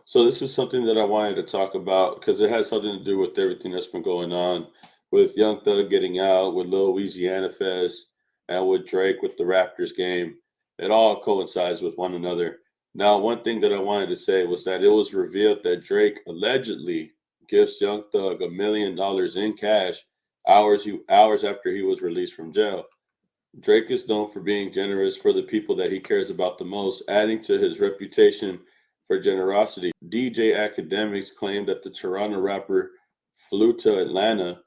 So this is something that I wanted to talk about because it has something to do with everything that's been going on with Young Thug getting out, with Lil Louisiana Fest, and with Drake with the Raptors game. It all coincides with one another. Now, one thing that I wanted to say was that it was revealed that Drake allegedly gives Young Thug $1 million in cash hours after he was released from jail. Drake is known for being generous for the people that he cares about the most, adding to his reputation for generosity. DJ Academics claimed that the Toronto rapper flew to Atlanta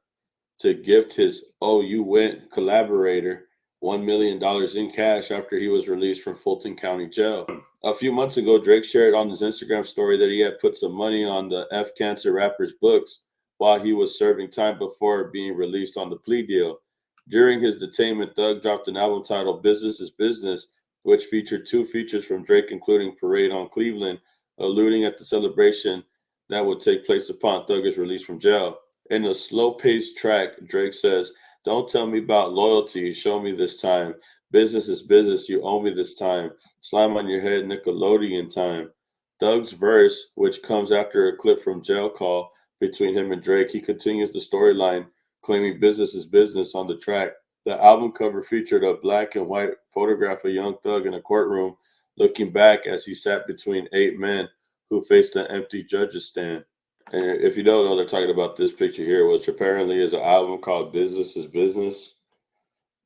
to gift his Oh You Went collaborator $1 million in cash after he was released from Fulton County Jail. A few months ago, Drake shared on his Instagram story that he had put some money on the F Cancer rapper's books while he was serving time before being released on the plea deal. During his detainment, Thug dropped an album titled Business is Business, which featured two features from Drake, including Parade on Cleveland, alluding at the celebration that would take place upon Thug's release from jail. In a slow paced track, Drake says, "Don't tell me about loyalty, show me this time. Business is business, you owe me this time. Slime on your head, Nickelodeon time." Thug's verse, which comes after a clip from Jail Call between him and Drake, he continues the storyline, claiming business is business on the track. The album cover featured a black and white photograph of Young Thug in a courtroom, looking back as he sat between eight men who faced an empty judge's stand. And if you don't know, they're talking about this picture here, which apparently is an album called Business is Business,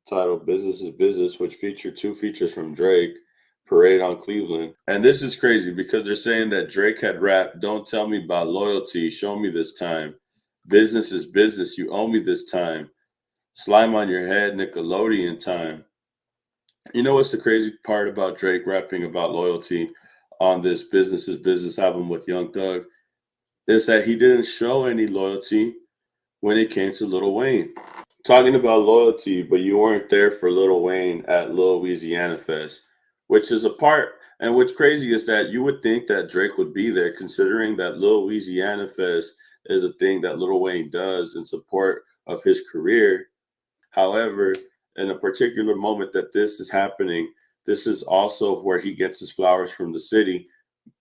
titled Business is Business, which featured two features from Drake, Parade on Cleveland. And this is crazy because they're saying that Drake had rapped, "Don't tell me about loyalty, show me this time. Business is business, you owe me this time. Slime on your head, Nickelodeon time." You know what's the crazy part about Drake rapping about loyalty on this Business is Business album with Young Thug? Is that he didn't show any loyalty when it came to Lil Wayne. Talking about loyalty, but you weren't there for Lil Wayne at Lil Louisiana Fest, which is a part. And what's crazy is that you would think that Drake would be there, considering that Lil Louisiana Fest is a thing that Lil Wayne does in support of his career. However, in a particular moment that this is happening, this is also where he gets his flowers from the city.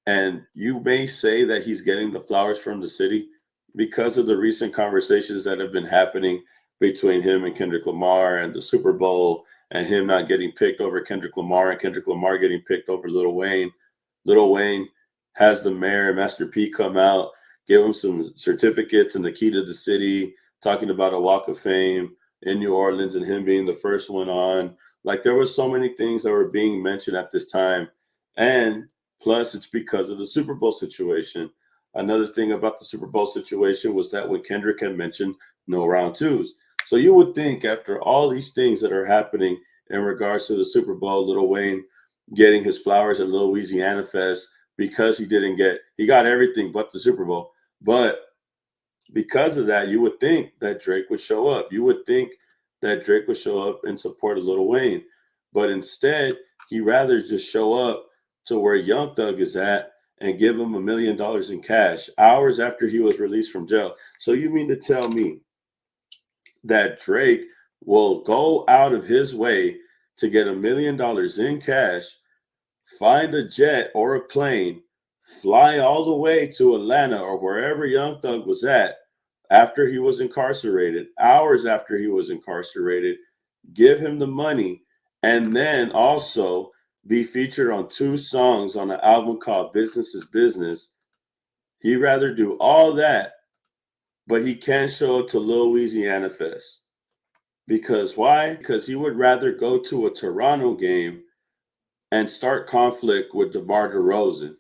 And you may say that he's getting the flowers from the city because of the recent conversations that have been happening between him and Kendrick Lamar and the Super Bowl, and him not getting picked over Kendrick Lamar and Kendrick Lamar getting picked over Lil Wayne. Lil Wayne has the mayor, Master P, come out, give him some certificates and the key to the city, talking about a walk of fame in New Orleans and him being the first one on. Like, there was so many things that were being mentioned at this time. And plus, it's because of the Super Bowl situation. Another thing about the Super Bowl situation was that when Kendrick had mentioned no round twos. So you would think after all these things that are happening in regards to the Super Bowl, Lil Wayne getting his flowers at Lil Louisiana Fest because he got everything but the Super Bowl. But because of that, you would think that Drake would show up. You would think that Drake would show up in support of Lil Wayne. But instead, he rather just show up to where Young Thug is at and give him $1 million in cash hours after he was released from jail. So you mean to tell me that Drake will go out of his way to get $1 million in cash, find a jet or a plane, fly all the way to Atlanta or wherever Young Thug was at after he was incarcerated, hours after he was incarcerated, give him the money, and then also be featured on two songs on an album called Business is Business? He'd rather do all that, but he can't show up to Lil Louisiana Fest. Because why? Because he would rather go to a Toronto game and start conflict with DeMar DeRozan,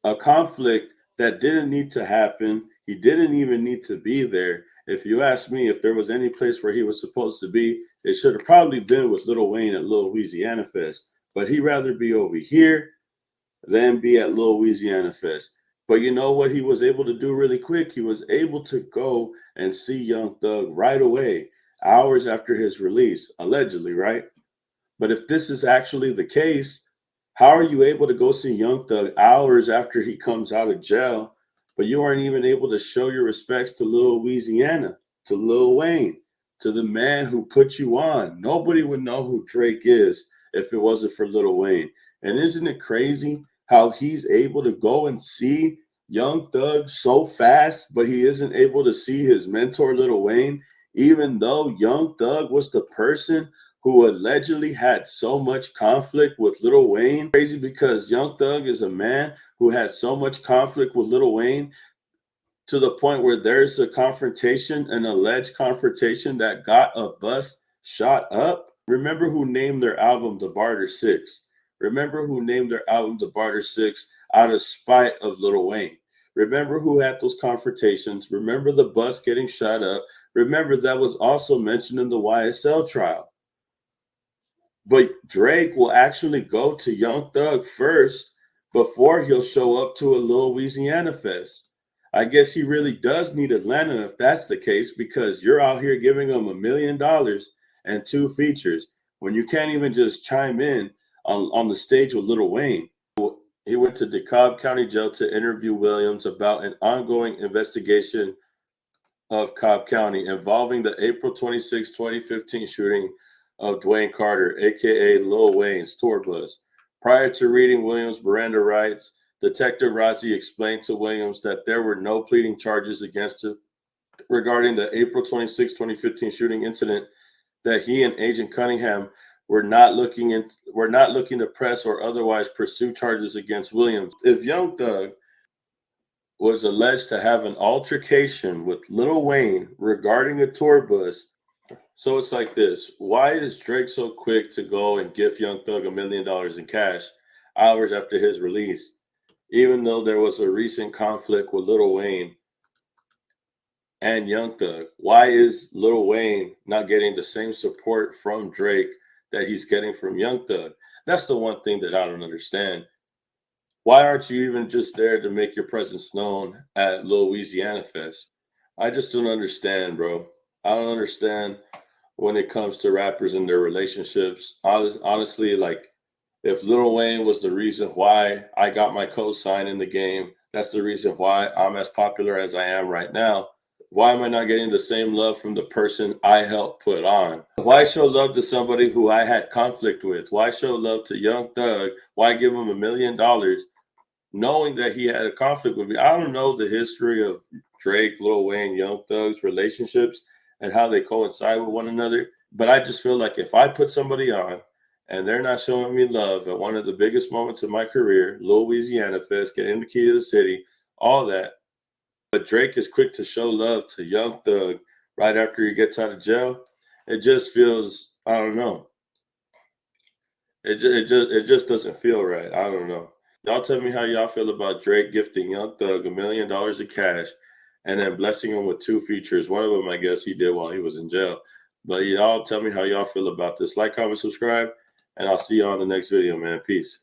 a conflict that didn't need to happen. He didn't even need to be there. If you ask me, if there was any place where he was supposed to be, it should have probably been with Lil Wayne at Lil Louisiana Fest. But he'd rather be over here than be at Lil Louisiana Fest. But you know what he was able to do really quick? He was able to go and see Young Thug right away, hours after his release, allegedly, right? But if this is actually the case, how are you able to go see Young Thug hours after he comes out of jail, but you aren't even able to show your respects to Lil Louisiana, to Lil Wayne, to the man who put you on? Nobody would know who Drake is if it wasn't for Lil Wayne. And isn't it crazy how he's able to go and see Young Thug so fast, but he isn't able to see his mentor, Lil Wayne, even though Young Thug was the person who allegedly had so much conflict with Lil Wayne. Crazy because Young Thug is a man who had so much conflict with Lil Wayne to the point where there's a confrontation, an alleged confrontation that got a bus shot up. Remember who named their album The Barter Six? Remember who named their album The Barter Six out of spite of Lil Wayne? Remember who had those confrontations? Remember the bus getting shot up? Remember that was also mentioned in the YSL trial. But Drake will actually go to Young Thug first before he'll show up to a Lil Louisiana Fest. I guess he really does need Atlanta if that's the case, because you're out here giving him $1 million and 2 features when you can't even just chime in on the stage with Lil Wayne. He went to DeKalb County Jail to interview Williams about an ongoing investigation of Cobb County involving the April 26, 2015 shooting of Dwayne Carter, aka Lil Wayne's tour bus. Prior to reading Williams' Miranda rights, Detective Rossi explained to Williams that there were no pleading charges against him regarding the April 26, 2015 shooting incident, that he and Agent Cunningham were not looking to press or otherwise pursue charges against Williams. If Young Thug was alleged to have an altercation with Lil Wayne regarding a tour bus, so it's like this. Why is Drake so quick to go and give Young Thug $1 million in cash hours after his release, even though there was a recent conflict with Lil Wayne and Young Thug? Why is Lil Wayne not getting the same support from Drake that he's getting from Young Thug? That's the one thing that I don't understand. Why aren't you even just there to make your presence known at Lil Louisiana Fest? I just don't understand, bro. I don't understand when it comes to rappers and their relationships. Honestly, like, if Lil Wayne was the reason why I got my co-sign in the game, that's the reason why I'm as popular as I am right now, why am I not getting the same love from the person I helped put on? Why show love to somebody who I had conflict with? Why show love to Young Thug? Why give him $1 million knowing that he had a conflict with me? I don't know the history of Drake, Lil Wayne, Young Thug's relationships and how they coincide with one another, but I just feel like if I put somebody on and they're not showing me love at one of the biggest moments of my career, Lil Louisiana Fest, getting the key to the city, all that, but Drake is quick to show love to Young Thug right after he gets out of jail, it just feels, I don't know. It just doesn't feel right. I don't know. Y'all tell me how y'all feel about Drake gifting Young Thug $1 million in cash and then blessing him with 2 features. One of them, I guess, he did while he was in jail. But y'all tell me how y'all feel about this. Like, comment, subscribe, and I'll see you on the next video, man. Peace.